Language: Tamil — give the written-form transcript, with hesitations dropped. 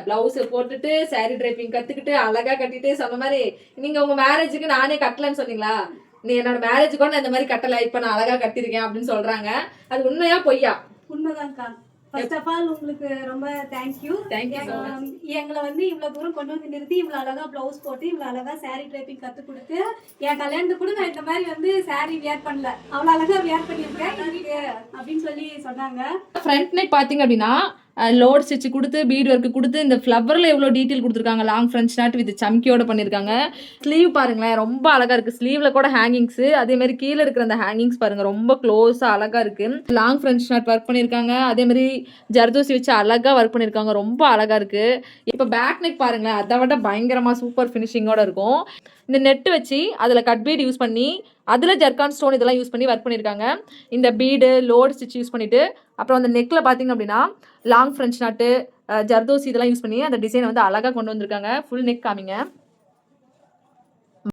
பிளவுஸ் போட்டுட்டு சாரி டிரைப்பிங் கத்துக்கிட்டு அழகா கட்டிட்டு சொன்ன மாதிரி நீங்க உங்க மேரேஜுக்கு நானே கட்டலன்னு சொன்னீங்களா? நீ என்னோட மேரேஜுக்கு நான் இந்த மாதிரி கட்டல, இப்ப நான் அழகா கட்டிருக்கேன் அப்படின்னு சொல்றாங்க. அது உண்மையா பொய்யா? உண்மைதான்க்கா. ஃபர்ஸ்ட் ஆஃப் ஆல் உங்களுக்கு ரொம்ப தேங்க்யூ. எங்களை வந்து இவ்வளவு தூரம் கொண்டு வந்து நிறுத்தி இவ்வளவு அழகா பிளவுஸ் போட்டு இவ்வளவு அழகா சாரி டிரைப்பிங் கத்து கொடுத்து என் கல்யாணத்துக்கு கூட நான் இந்த மாதிரி வந்து சாரி வியர் பண்ணல, அவ்வளவு அழகா வியர் பண்ணியிருக்கேன் அப்படின்னு சொல்லி சொன்னாங்க. ஃப்ரண்ட் நெக் பாத்தீங்க அப்படின்னா லோட் ஸ்டிச் கொடுத்து பீட் ஒர்க் கொடுத்து இந்த ஃப்ளவரில் எவ்வளோ டீட்டெயில் கொடுத்துருக்காங்க. லாங் ஃப்ரண்ட் நாட் வித் சம்கியோட பண்ணியிருக்காங்க. ஸ்லீவ் பாருங்களேன், ரொம்ப அழகாக இருக்குது. ஸ்லீவில் கூட ஹேங்கிங்ஸு, அதேமாதிரி கீழே இருக்கிற அந்த ஹேங்கிங்ஸ் பாருங்கள், ரொம்ப க்ளோஸாக அழகாக இருக்குது. லாங் ஃப்ரண்ட் நாட் ஒர்க் பண்ணியிருக்காங்க. அதேமாதிரி ஜர்தோசி வச்சு அழகாக ஒர்க் பண்ணியிருக்காங்க, ரொம்ப அழகாக இருக்குது. இப்போ பேக் நெக் பாருங்களேன், அதை விட பயங்கரமாக சூப்பர் ஃபினிஷிங்கோட இருக்கும். இந்த நெட்டு வச்சு அதில் கட் பீட் யூஸ் பண்ணி அதில் ஜர்கான் ஸ்டோன் இதெல்லாம் யூஸ் பண்ணி ஒர்க் பண்ணியிருக்காங்க. இந்த பீடு லோட் ஸ்டிச் யூஸ் பண்ணிவிட்டு அப்புறம் அந்த நெக்கில் பார்த்தீங்க அப்படின்னா லாங் ஃப்ரெஞ்ச் நாட்டு ஜர்தோசி இதெல்லாம் யூஸ் பண்ணி அந்த டிசைனை வந்து அழகாக கொண்டு வந்திருக்காங்க. ஃபுல் நெக் காமிங்க.